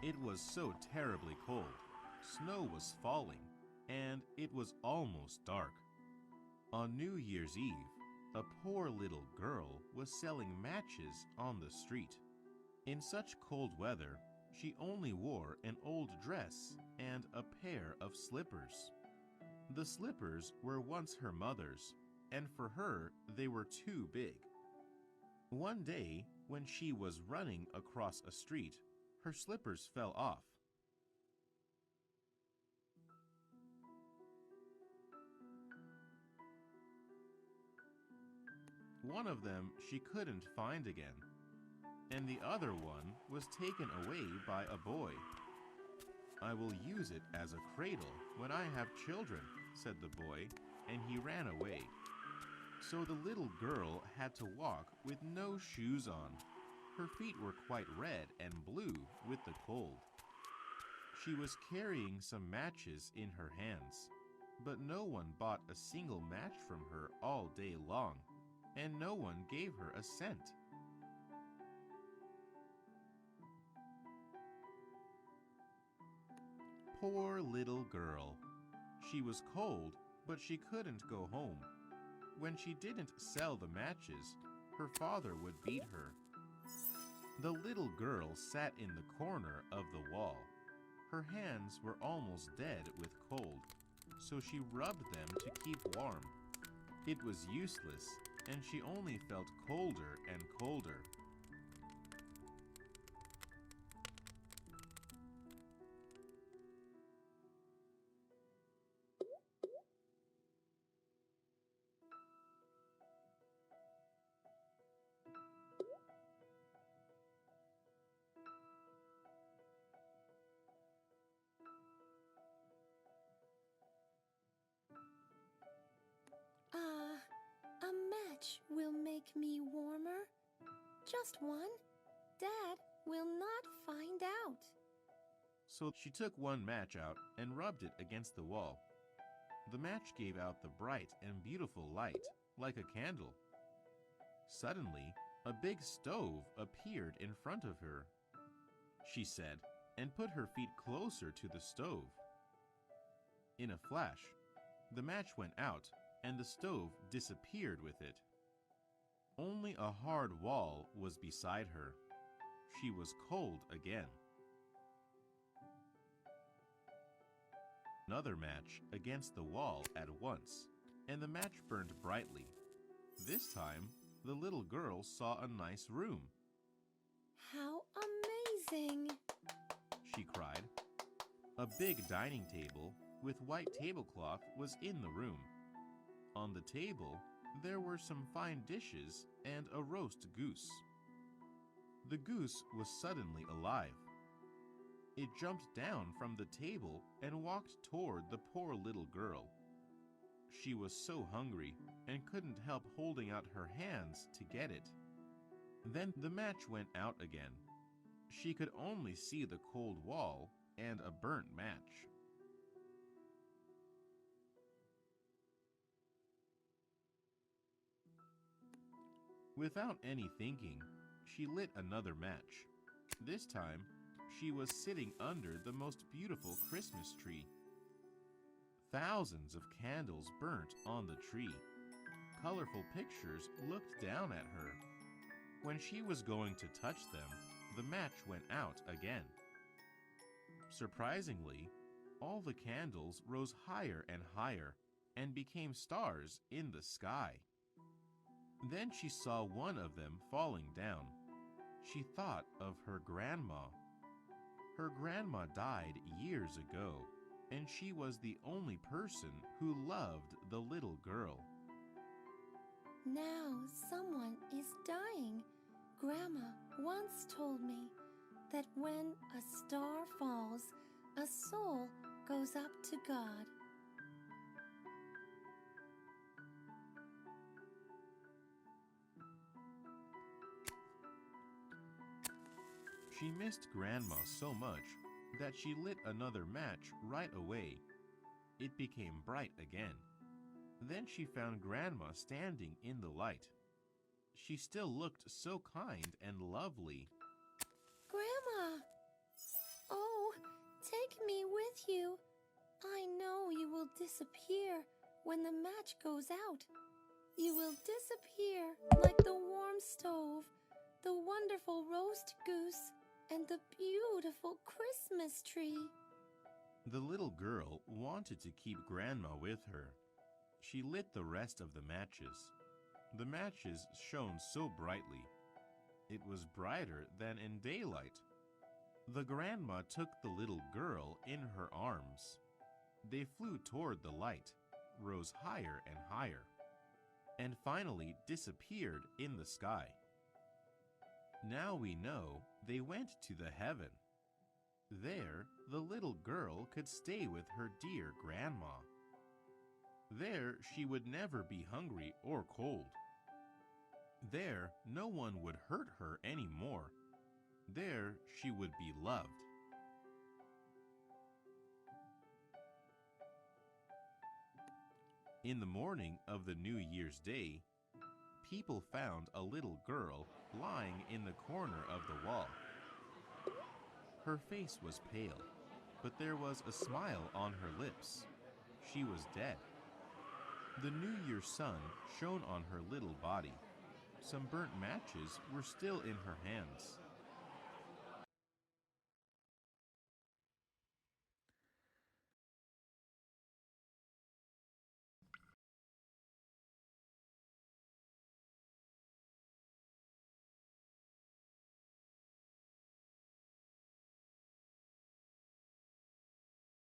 It was so terribly cold. Snow was falling, and it was almost dark. On New Year's Eve, a poor little girl was selling matches on the street. In such cold weather, she only wore an old dress and a pair of slippers. The slippers were once her mother's, and for her they were too big. One day, when she was running across a street, her slippers fell off. One of them she couldn't find again, and the other one was taken away by a boy. "I will use it as a cradle when I have children," said the boy, and he ran away. So the little girl had to walk with no shoes on. Her feet were quite red and blue with the cold. She was carrying some matches in her hands, but no one bought a single match from her all day long, and no one gave her a cent. Poor little girl. She was cold, but she couldn't go home. When she didn't sell the matches, her father would beat her. The little girl sat in the corner of the wall. Her hands were almost dead with cold, so she rubbed them to keep warm. It was useless, and she only felt colder and colder. A match will make me warmer. Just one. Dad will not find out. So she took one match out and rubbed it against the wall. The match gave out the bright and beautiful light, like a candle. Suddenly, a big stove appeared in front of her. She said, and put her feet closer to the stove. In a flash, the match went out and the stove disappeared with it. Only a hard wall was beside her. She was cold again. Another match against the wall at once, and the match burned brightly. This time, the little girl saw a nice room. How amazing! She cried. A big dining table with white tablecloth was in the room. On the table, there were some fine dishes and a roast goose. The goose was suddenly alive. It jumped down from the table and walked toward the poor little girl. She was so hungry and couldn't help holding out her hands to get it. Then the match went out again. She could only see the cold wall and a burnt match. Without any thinking, she lit another match. This time, she was sitting under the most beautiful Christmas tree. Thousands of candles burnt on the tree. Colorful pictures looked down at her. When she was going to touch them, the match went out again. Surprisingly, all the candles rose higher and higher and became stars in the sky. Then she saw one of them falling down. She thought of her grandma. Her grandma died years ago, and she was the only person who loved the little girl. Now someone is dying. Grandma once told me that when a star falls, a soul goes up to God. She missed Grandma so much that she lit another match right away. It became bright again. Then she found Grandma standing in the light. She still looked so kind and lovely. Grandma! Oh, Take me with you. I know you will disappear when the match goes out. You will disappear like the warm stove, the wonderful roast goose, and the beautiful Christmas tree. The little girl wanted to keep Grandma with her. She lit the rest of the matches. The matches shone so brightly. It was brighter than in daylight. The grandma took the little girl in her arms. They flew toward the light, rose higher and higher, and finally disappeared in the sky. Now we know they went to the heaven. There, the little girl could stay with her dear grandma. There, she would never be hungry or cold. There, no one would hurt her anymore. There, she would be loved. In the morning of the New Year's Day, people found a little girl lying in the corner of the wall. Her face was pale, but there was a smile on her lips. She was dead. The New Year's sun shone on her little body. Some burnt matches were still in her hands.